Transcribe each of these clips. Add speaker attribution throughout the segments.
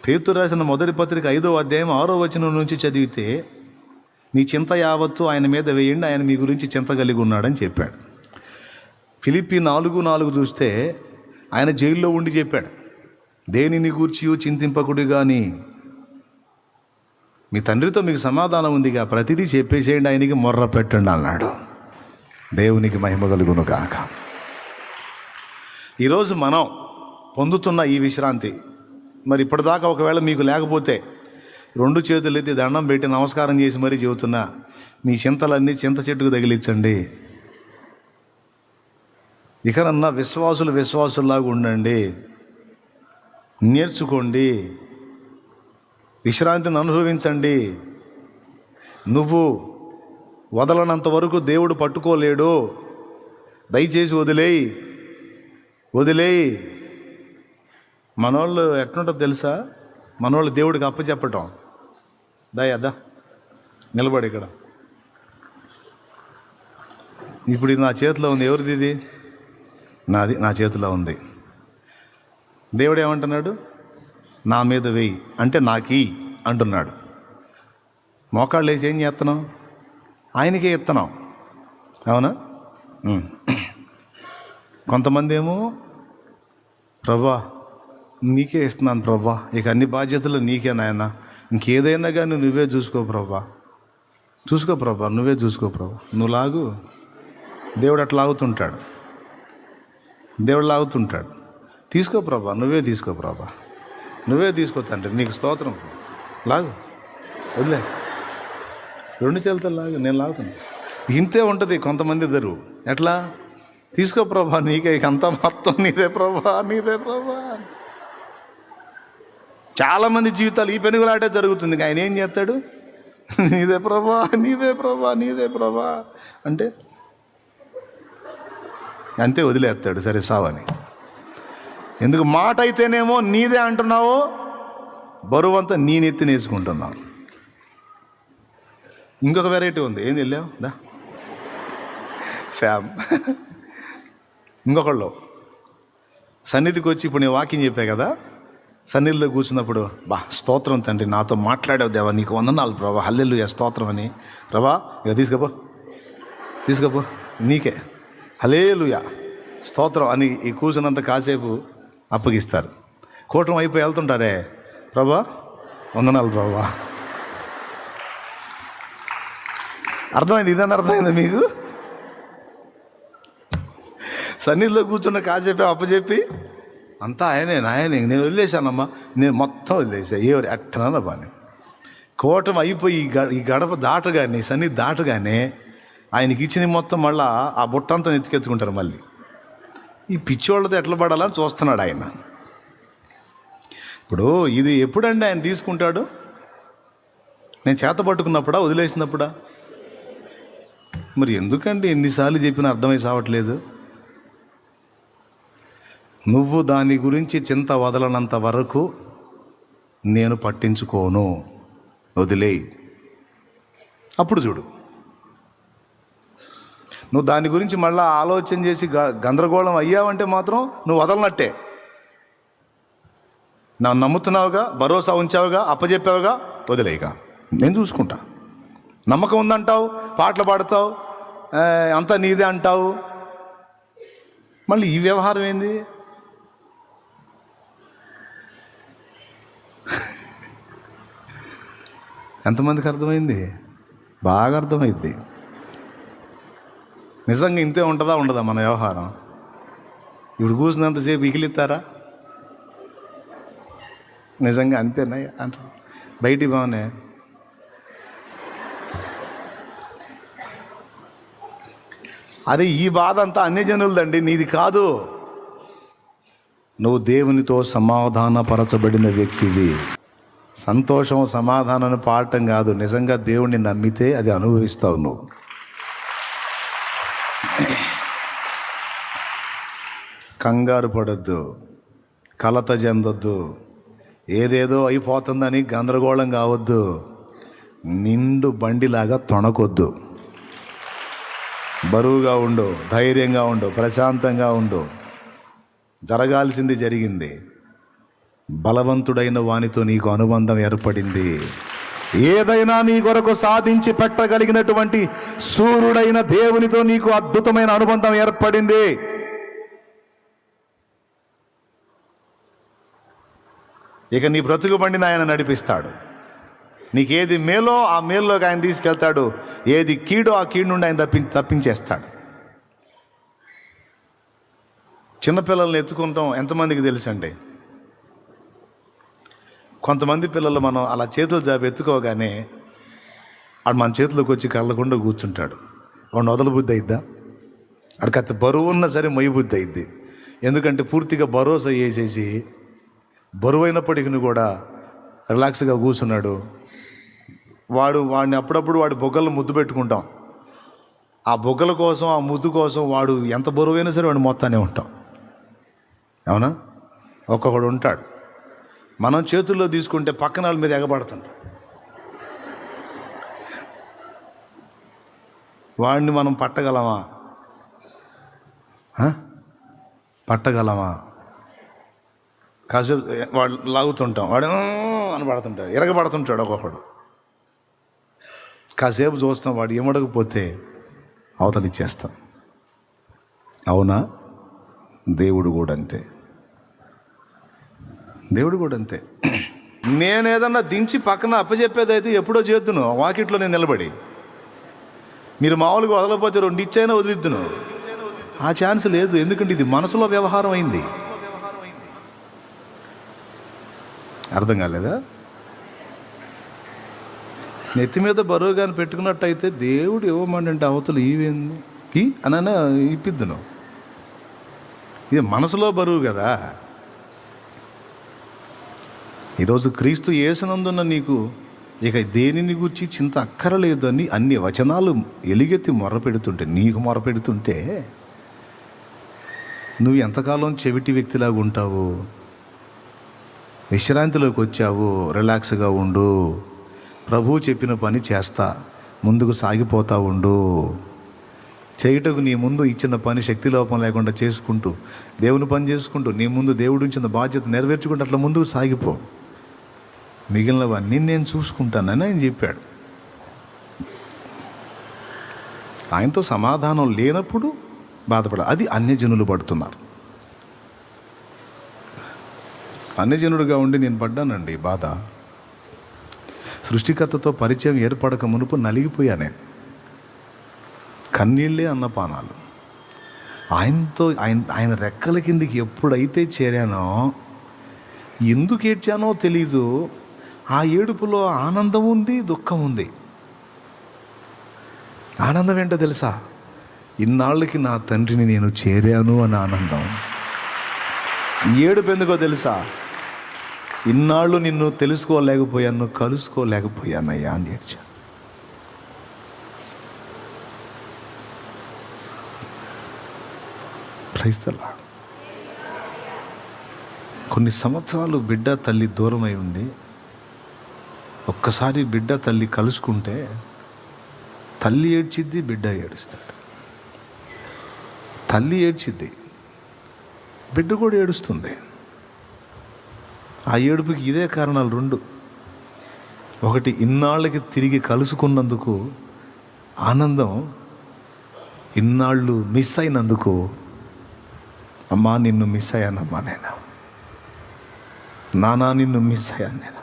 Speaker 1: పేతురు రాసిన మొదటి పత్రిక 5వ అధ్యాయం 6వ వచనం నుంచి చదివితే, మీ చింత యావత్తు ఆయన మీద వేయండి, ఆయన మీ గురించి చింత కలిగి ఉన్నాడని చెప్పాడు. ఫిలిప్పీ 4:4 చూస్తే ఆయన జైల్లో ఉండి చెప్పాడు, దేనిని గూర్చి చింతింపకుడి కానీ మీ తండ్రితో మీకు సమాధానం ఉందిగా, ప్రతిదీ చెప్పేసేయండి, ఆయనకి మొర్ర పెట్టండి అన్నాడు. దేవునికి మహిమ కలుగును గాక. ఈరోజు మనం పొందుతున్న ఈ విశ్రాంతి, మరి ఇప్పటిదాకా ఒకవేళ మీకు లేకపోతే 2 చేతులు ఎత్తి దండం పెట్టి నమస్కారం చేసి మరీ చెబుతున్నా, మీ చింతలన్నీ చింత చెట్టుకు తగిలించండి. ఇకనన్నా విశ్వాసుల్లాగా ఉండండి, నేర్చుకోండి, విశ్రాంతిని అనుభవించండి. నువ్వు వదలనంత వరకు దేవుడు పట్టుకోలేడు. దయచేసి వదిలేయి. మనోళ్ళు ఎట్లుంటుందో తెలుసా? మనోళ్ళు దేవుడికి అప్పచెప్పటం. దయదా నిలబడి ఇక్కడ, ఇప్పుడు ఇది నా చేతిలో ఉంది. ఎవరిది ఇది? నాది. నా చేతిలో ఉంది. దేవుడు ఏమంటున్నాడు? నా మీద వెయ్యి అంటే నాకీ అంటున్నాడు. మోకాళ్ళు వేసి ఏం చేస్తున్నాం? ఆయనకే ఇస్తున్నాం. అవునా? కొంతమంది ఏమో, ప్రభా నీకే ఇస్తున్నాను ప్రభా, ఇక అన్ని బాధ్యతలు నీకే నాయన, ఇంకేదైనా కానీ నువ్వే చూసుకో ప్రభా, నువ్వే చూసుకో ప్రభా. నువ్వు లాగు. దేవుడు అట్లా లాగుతుంటాడు. తీసుకో ప్రభా, నువ్వే తీసుకో ప్రభా, నువ్వే తీసుకో తండ్రి, నీకు స్తోత్రం. లాగు, వదిలే. 2 చేతులు లాగు, నేను లాగుతాను. ఇంతే ఉంటుంది కొంతమంది ఇద్దరు. ఎట్లా? తీసుకో ప్రభా, నీకే, ఇక అంతా మొత్తం నీదే ప్రభా. చాలామంది జీవితాలు ఈ పెనుగులాటే జరుగుతుంది. ఆయన ఏం చేస్తాడు? నీదే ప్రభా అంటే అంతే, వదిలేస్తాడు. సరే సావని. ఎందుకు? మాట అయితేనేమో నీదే అంటున్నావు, బరువంతా నీ నెత్తిన వేసుకుంటున్నావు. ఇంకొక వెరైటీ ఉంది. ఏం వెళ్ళావు దా శామ్. ఇంకొకళ్ళు సన్నిధికి వచ్చి, ఇప్పుడు నేను వాకింగ్ చెప్పా కదా, సన్నిధిలో కూర్చున్నప్పుడు, స్తోత్రం తండ్రి, నాతో మాట్లాడావు దేవా, నీకు వందనాలు ప్రభా, హల్లెలూయా స్తోత్రం అని. ప్రభా ఇక తీసుకోపో నీకే, హల్లెలూయా స్తోత్రం అని ఈ కూర్చున్నంత కాసేపు అప్పగిస్తారు. కూటం అయిపోయి వెళ్తుంటారే, ప్రభా వందనాలు ప్రభా. అర్థమైంది? ఇదని అర్థమైంది మీకు? సన్నిధిలో కూర్చున్న కాసేపే అప్పచెప్పి, అంతా ఆయనే నేను వదిలేశానమ్మా, నేను మొత్తం వదిలేసా, ఎవరు ఎట్టనన్నా బాని. కూటం అయిపోయి ఈ గడప దాటగానే, సన్నిధి దాటగానే ఆయనకి ఇచ్చిన మొత్తం మళ్ళా ఆ బుట్టంతా ఎత్తుకెత్తుకుంటారు. మళ్ళీ ఈ పిచ్చోళ్ళతో ఎట్లా పడాలని చూస్తున్నాడు ఆయన. ఇప్పుడు ఇది ఎప్పుడండి ఆయన తీసుకుంటాడు? నేను చేత పట్టుకున్నప్పుడా, వదిలేసినప్పుడా? మరి ఎందుకండి ఎన్నిసార్లు చెప్పినా అర్థమై సావట్లేదు? నువ్వు దాని గురించి చింత వదలనంత వరకు నేను పట్టించుకోను, వదిలేయి. అప్పుడు చూడు, నువ్వు దాని గురించి మళ్ళీ ఆలోచన చేసి గందరగోళం అయ్యావంటే మాత్రం నువ్వు వదలనట్టే. నన్ను నమ్ముతున్నావుగా, భరోసా ఉంచావుగా, అప్పచెప్పావుగా, వదిలేయగా, నేను చూసుకుంటా. నమ్మకం ఉందంటావు, పాటలు పాడతావు, అంతా నీదే అంటావు, మళ్ళీ ఈ వ్యవహారం ఏంది? ఎంతమందికి అర్థమైంది? బాగా అర్థమైంది. నిజంగా ఇంతే ఉండదా మన వ్యవహారం? ఇప్పుడు కూర్చున్నంతసేపు ఇగిలిస్తారా? నిజంగా అంతేనా అంటారు. బయటికి బాగునే అరే, ఈ బాధ అంతా అన్యజనులదండి, నీది కాదు. నువ్వు దేవునితో సమాధానపరచబడిన వ్యక్తివి. సంతోషం సమాధానాన్ని పాడటం కాదు, నిజంగా దేవుణ్ణి నమ్మితే అది అనుభవిస్తావు నువ్వు. కంగారు పడొద్దు, కలత చెందొద్దు, ఏదేదో అయిపోతుందని గందరగోళం కావద్దు, నిండు బండిలాగా తొణకొద్దు. బరువుగా ఉండు, ధైర్యంగా ఉండు, ప్రశాంతంగా ఉండు. జరగాల్సింది జరిగింది. బలవంతుడైన వానితో నీకు అనుబంధం ఏర్పడింది. ఏదైనా నీ కొరకు సాధించి పెట్టగలిగినటువంటి సూర్యుడైన దేవునితో నీకు అద్భుతమైన అనుబంధం ఏర్పడింది. ఇక నీ బ్రతుకు బండిని ఆయన నడిపిస్తాడు. నీకేది మేలో ఆ మేల్లోకి ఆయన తీసుకెళ్తాడు, ఏది కీడో ఆ కీడు నుండి ఆయన తప్పించేస్తాడు. చిన్నపిల్లల్ని ఎత్తుకుంటాం ఎంతమందికి తెలుసండి? కొంతమంది పిల్లలు మనం అలా చేతులు జాబి ఎత్తుకోగానే వాడు మన చేతిలోకి వచ్చి కళ్ళకుండా కూర్చుంటాడు. వాడిని వదలబుద్ధి అయిద్దా? వాడికి అంత బరువు ఉన్నా సరే మొయ్యబుద్ధి అయిద్ది. ఎందుకంటే పూర్తిగా భరోసా వేసేసి బరువైనప్పటికీ కూడా రిలాక్స్గా కూర్చున్నాడు. వాడిని అప్పుడప్పుడు వాడి బొగ్గలు ముద్దు పెట్టుకుంటాం. ఆ బొగ్గల కోసం, ఆ ముద్దు కోసం వాడు ఎంత బరువైనా సరే వాడిని మొత్తానే ఉంటాం. అవునా? ఒక్కొక్కడు ఉంటాడు. మనం చేతుల్లో తీసుకుంటే పక్కన వాళ్ళ మీద ఎగబడుతుంటాం. వాడిని మనం పట్టగలమా? పట్టగలమా? కాసేపు వాడు లాగుతుంటాం, వాడు అని పడుతుంటాడు, ఎరగబడుతుంటాడు ఒక్కొక్కడు. కాసేపు చూస్తాం, వాడు ఏమడకపోతే అవతలిచ్చేస్తాం. అవునా? దేవుడు కూడా అంతే. దేవుడు కూడా అంతే. నేను ఏదన్నా దించి పక్కన అప్పచెప్పేది అయితే ఎప్పుడో చేద్దును, వాకిట్లో నేను నిలబడి. మీరు మామూలుగా వదలకపోతే 2 ఇచ్చైనా వదిలిద్దును. ఆ ఛాన్స్ లేదు, ఎందుకంటే ఇది మనసులో వ్యవహారం అయింది. అర్థం కాలేదా? నెత్తి మీద బరువుగాని పెట్టుకున్నట్టయితే దేవుడు ఇవ్వమంటే అవతలు ఇవేంది అని ఇప్పిద్దును. ఇది మనసులో బరువు కదా. ఈరోజు క్రీస్తు యేసునందున్న నీకు ఇక దేనిని గురించి చింత అక్కరలేదు అని అన్ని వచనాలు ఎలుగెత్తి మొరపెడుతుంటే, నీకు మొరపెడుతుంటే నువ్వు ఎంతకాలం చెవిటి వ్యక్తిలాగా ఉంటావు? విశ్రాంతిలోకి వచ్చావు, రిలాక్స్గా ఉండు, ప్రభువు చెప్పిన పని చేస్తా, ముందుకు సాగిపోతా ఉండు. చేయటకు నీ ముందు ఇచ్చిన పని శక్తి లోపం లేకుండా చేసుకుంటూ, దేవుని పని చేసుకుంటూ, నీ ముందు దేవుడు ఇచ్చిన బాధ్యత నెరవేర్చుకుంటూ అట్లా ముందుకు సాగిపో. మిగిలినవన్నీ నేను చూసుకుంటానని ఆయన చెప్పాడు. ఆయనతో సమాధానం లేనప్పుడు బాధపడాలి. అది అన్యజనులు పడుతున్నారు. అన్యజనుడిగా ఉండి నేను పడ్డానండి బాధ. సృష్టికర్తతో పరిచయం ఏర్పడక మునుపు నలిగిపోయా నేను. కన్నీళ్ళే అన్నపానాలు. ఆయనతో ఆయన రెక్కల కిందికి ఎప్పుడైతే చేరానో, ఎందుకు ఏడ్చానో తెలీదు. ఆ ఏడుపులో ఆనందం ఉంది, దుఃఖం ఉంది. ఆనందం ఏంటో తెలుసా? ఇన్నాళ్ళకి నా తండ్రిని నేను చేరాను అని ఆనందం. ఏడుపు ఎందుకో తెలుసా? ఇన్నాళ్ళు నిన్ను తెలుసుకోలేకపోయాను, కలుసుకోలేకపోయానయ్యా అని ఏడ్చా. Praise the lord. కొన్ని సంవత్సరాలు బిడ్డ తల్లి దూరమై ఉండి ఒక్కసారి బిడ్డ తల్లి కలుసుకుంటే తల్లి ఏడ్చిద్ది, బిడ్డ ఏడుస్తాడు. తల్లి ఏడ్చిద్ది, బిడ్డ కూడా ఏడుస్తుంది. ఆ ఏడుపుకి ఇదే కారణాలు 2. ఒకటి, ఇన్నాళ్ళకి తిరిగి కలుసుకున్నందుకు ఆనందం. ఇన్నాళ్ళు మిస్ అయినందుకు, అమ్మా నిన్ను మిస్ అయ్యానమ్మా, నేను నానా నిన్ను మిస్ అయ్యాను, నేను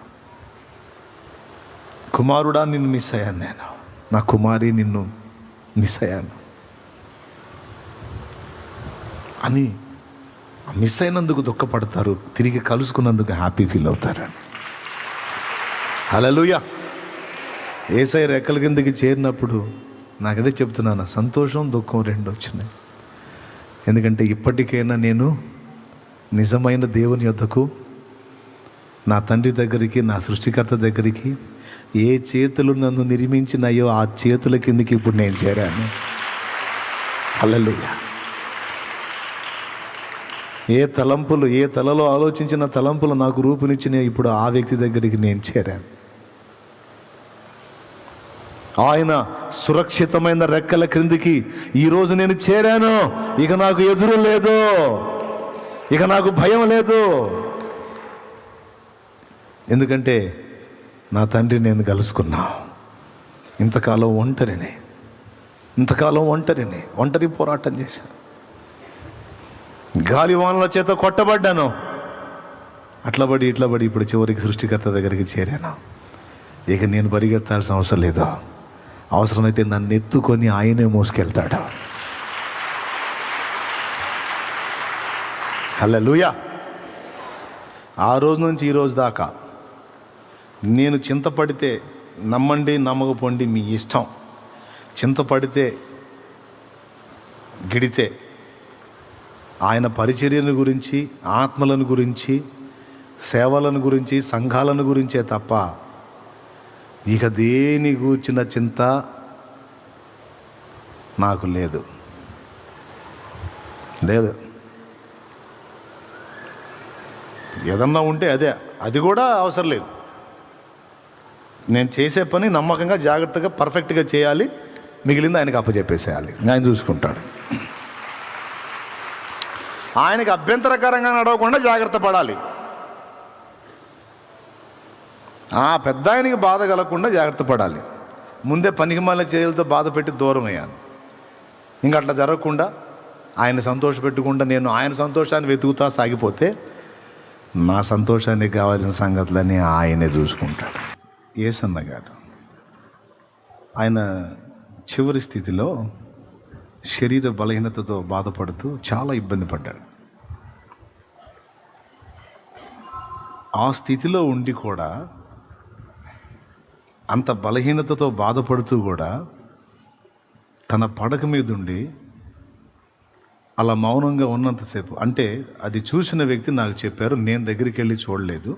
Speaker 1: కుమారుడా నిన్ను మిస్ అయ్యాను, నేను నా కుమారి నిన్ను మిస్ అయ్యాను అని మిస్ అయినందుకు దుఃఖపడతారు, తిరిగి కలుసుకున్నందుకు హ్యాపీ ఫీల్ అవుతారు. హల్లెలూయా. యేసయ్య రెక్కల కిందకి చేరినప్పుడు నాకదే చెప్తున్నాను, సంతోషం దుఃఖం 2 వచ్చినాయి. ఎందుకంటే ఇప్పటికైనా నేను నిజమైన దేవుని యొద్దకు, నా తండ్రి దగ్గరికి, నా సృష్టికర్త దగ్గరికి, ఏ చేతులు నన్ను నిర్మించినాయో ఆ చేతుల కిందకి ఇప్పుడు నేను చేరాను. హల్లెలూయా. ఏ తలంపులు, ఏ తలలో ఆలోచించిన తలంపులు నాకు రూపునిచ్చిన ఇప్పుడు ఆ వ్యక్తి దగ్గరికి నేను చేరాను. ఆయన సురక్షితమైన రెక్కల క్రిందికి ఈరోజు నేను చేరాను. ఇక నాకు ఎదురు లేదు, ఇక నాకు భయం లేదు. ఎందుకంటే నా తండ్రి నేను కలుసుకున్నా. ఇంతకాలం ఒంటరి పోరాటం చేశాను, గాలివానల చేత కొట్టబడ్డాను, అట్లా పడి ఇప్పుడు చివరికి సృష్టికర్త దగ్గరికి చేరాను. ఇక నేను పరిగెత్తాల్సిన అవసరం లేదు. అవసరమైతే నన్ను ఎత్తుకొని ఆయనే మోసుకెళ్తాడు. హల్లెలూయా. ఆ రోజు నుంచి ఈ రోజు దాకా నేను చింతపడితే నమ్మండి, నమ్మకపోండి మీ ఇష్టం. చింతపడితే గిడితే ఆయన పరిచర్యను గురించి, ఆత్మలను గురించి, సేవలను గురించి, సంఘాలను గురించే తప్ప ఇక దేని గూర్చిన చింత నాకు లేదు. ఏదన్నా ఉంటే అది కూడా అవసరం లేదు. నేను చేసే పని నమ్మకంగా, జాగ్రత్తగా, పర్ఫెక్ట్గా చేయాలి. మిగిలింది ఆయనకు అప్పచెప్పేసేయాలి. ఆయన చూసుకుంటాడు. ఆయనకి అభ్యంతరకరంగా నడవకుండా జాగ్రత్త పడాలి. పెద్ద ఆయనకి బాధ కలగకుండా జాగ్రత్త పడాలి. ముందే పనికిమాలిన చర్యలతో బాధ పెట్టి దూరం అయ్యాను. ఇంకా అట్లా జరగకుండా ఆయన సంతోషపెట్టకుండా నేను ఆయన సంతోషాన్ని వెతుకుతా సాగిపోతే నా సంతోషానికి కావాల్సిన సంగతులన్నీ ఆయనే చూసుకుంటాడు. యేసన్న గారు ఆయన చివరి స్థితిలో శరీర బలహీనతతో బాధపడుతూ చాలా ఇబ్బంది పడ్డాడు. ఆ స్థితిలో ఉండి కూడా, అంత బలహీనతతో బాధపడుతూ కూడా తన పడక మీద ఉండి అలా మౌనంగా ఉన్నంతసేపు, అంటే అది చూసిన వ్యక్తి నాకు చెప్పారు, నేను దగ్గరికి వెళ్ళి చూడలేదు,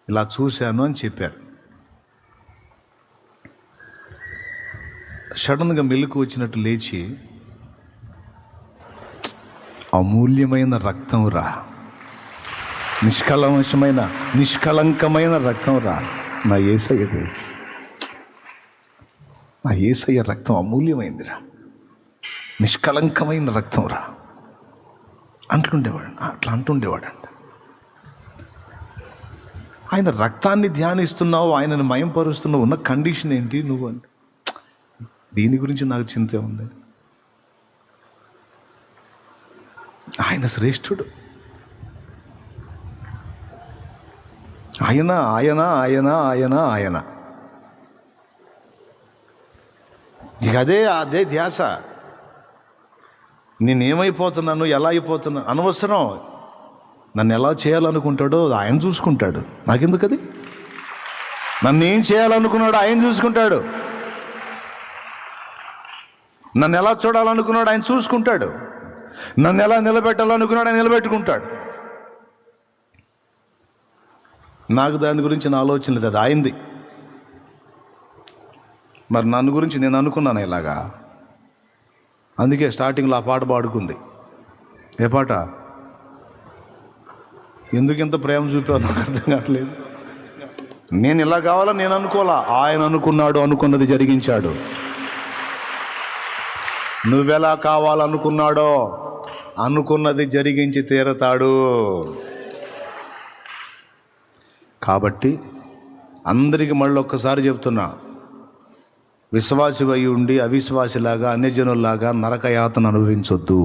Speaker 1: ఇలా చూశాను అని చెప్పారు. సడన్గా మెలుకు వచ్చినట్టు లేచి, అమూల్యమైన రక్తం రా, నిష్కలంకమైన రక్తం రా, నా యేసయ్యది, నా యేసయ్య రక్తం అమూల్యమైందిరా, నిష్కలంకమైన రక్తం రా అట్లా అంటుండేవాడంట. ఆయన రక్తాన్ని ధ్యానిస్తున్నావు, ఆయనను మయంపరుస్తున్నావు, ఉన్న కండిషన్ ఏంటి నువ్వు అంటే, దీని గురించి నాకు చింతే ఉంది. ఆయన శ్రేష్ఠుడు. ఆయన ఆయన ఆయన ఆయన ఆయన ఇక అదే ధ్యాస. నేనేమైపోతున్నాను, ఎలా అయిపోతున్నాను అనవసరం. నన్ను ఎలా చేయాలనుకుంటాడో ఆయన చూసుకుంటాడు. నాకెందుకు అది? నన్ను ఏం చేయాలనుకున్నాడో ఆయన చూసుకుంటాడు. నన్ను ఎలా చూడాలనుకున్నాడు ఆయన చూసుకుంటాడు. నన్ను ఎలా నిలబెట్టాలనుకున్నాడు ఆయన నిలబెట్టుకుంటాడు. నాకు దాని గురించి నా ఆలోచన లేదు, అది ఆయనది. మరి నన్ను గురించి నేను అనుకున్నాను ఇలాగా. అందుకే స్టార్టింగ్లో ఆ పాట పాడుకుంది. ఏ పాట? ఎందుకు ఇంత ప్రేమ చూపావు నాకు అర్థం కావట్లేదు. నేను ఇలా కావాలని నేను అనుకోవాలా, ఆయన అనుకున్నాడు, అనుకున్నది జరిగించాడు. నువ్వెలా కావాలనుకున్నాడో అనుకున్నది జరిగించి తీరతాడు. కాబట్టి అందరికీ మళ్ళీ ఒక్కసారి చెప్తున్నా, విశ్వాసి అయి ఉండి అవిశ్వాసిలాగా, అన్యజనుల్లాగా నరకయాతన అనుభవించొద్దు.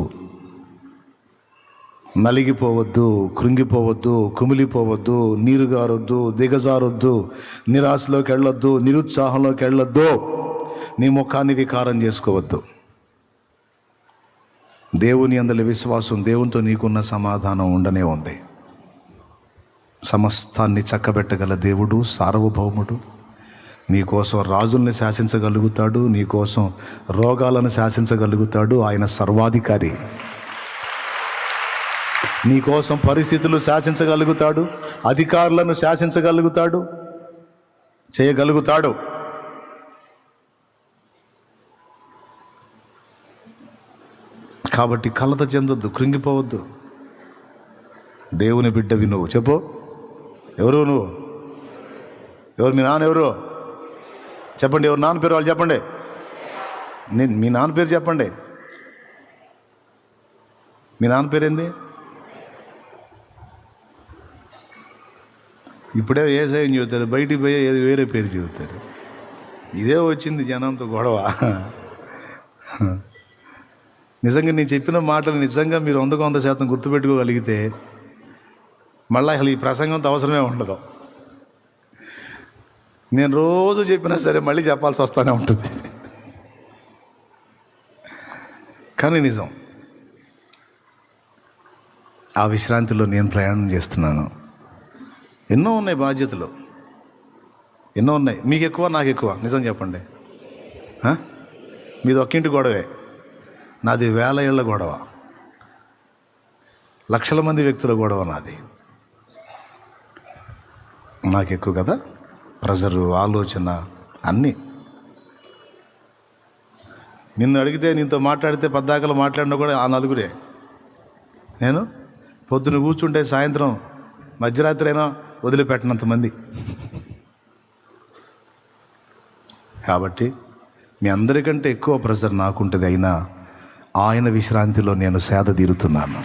Speaker 1: నలిగిపోవద్దు, కృంగిపోవద్దు, కుమిలిపోవద్దు, నీరు గారొద్దు, దిగజారొద్దు, నిరాశలోకి వెళ్ళొద్దు, నిరుత్సాహంలోకి వెళ్ళొద్దు, నీ ముఖాన్ని వికారం చేసుకోవద్దు. దేవుని యందలి విశ్వాసం, దేవునితో నీకున్న సమాధానం ఉండనే ఉంది. సమస్తాన్ని చక్కబెట్టగల దేవుడు, సార్వభౌముడు. నీకోసం రాజుల్ని శాసించగలుగుతాడు, నీకోసం రోగాలను శాసించగలుగుతాడు. ఆయన సర్వాధికారి. నీకోసం పరిస్థితులు శాసించగలుగుతాడు, అధికారులను శాసించగలుగుతాడు, చేయగలుగుతాడు. కాబట్టి కలత చెందొద్దు, కృంగిపోవద్దు. దేవుని బిడ్డవి నువ్వు. చెప్పు, ఎవరు నువ్వు? ఎవరు మీ నాన్న? ఎవరు చెప్పండి. ఎవరు నాన్న పేరు? వాళ్ళు చెప్పండి. మీ నాన్న పేరు చెప్పండి. మీ నాన్న పేరు ఏంది? ఇప్పుడే ఏసైని చెబుతారు, బయటికి పోయి ఏది వేరే పేరు చెబుతారు. ఇదే వచ్చింది జనంతో గొడవ. నిజంగా నేను చెప్పిన మాటలు నిజంగా మీరు 100% గుర్తుపెట్టుకోగలిగితే మళ్ళీ అసలు ఈ ప్రసంగంతో అవసరమే ఉండదు. నేను రోజు చెప్పినా సరే మళ్ళీ చెప్పాల్సి వస్తూనే ఉంటుంది. కానీ నిజం, ఆ విశ్రాంతిలో నేను ప్రయాణం చేస్తున్నాను. ఎన్నో ఉన్నాయి బాధ్యతలు, ఎన్నో ఉన్నాయి. మీకు ఎక్కువ, నాకు ఎక్కువ? నిజం చెప్పండి. మీది ఒక్కింటి గొడవే, నాది 1000 ఏళ్ల గొడవ, లక్షల మంది వ్యక్తుల గొడవ నాది. నాకు ఎక్కువ కదా, ప్రెజరు, ఆలోచన అన్నీ. నిన్ను అడిగితే, నీతో మాట్లాడితే పద్దాకలు మాట్లాడినా కూడా ఆ నలుగురే. నేను పొద్దున కూర్చుంటే సాయంత్రం మధ్యరాత్రి అయినా వదిలిపెట్టినంతమంది. కాబట్టి మీ అందరికంటే ఎక్కువ ప్రెజర్ నాకుంటుంది. అయినా ఆయన విశ్రాంతిలో నేను సేద తీరుతున్నాను.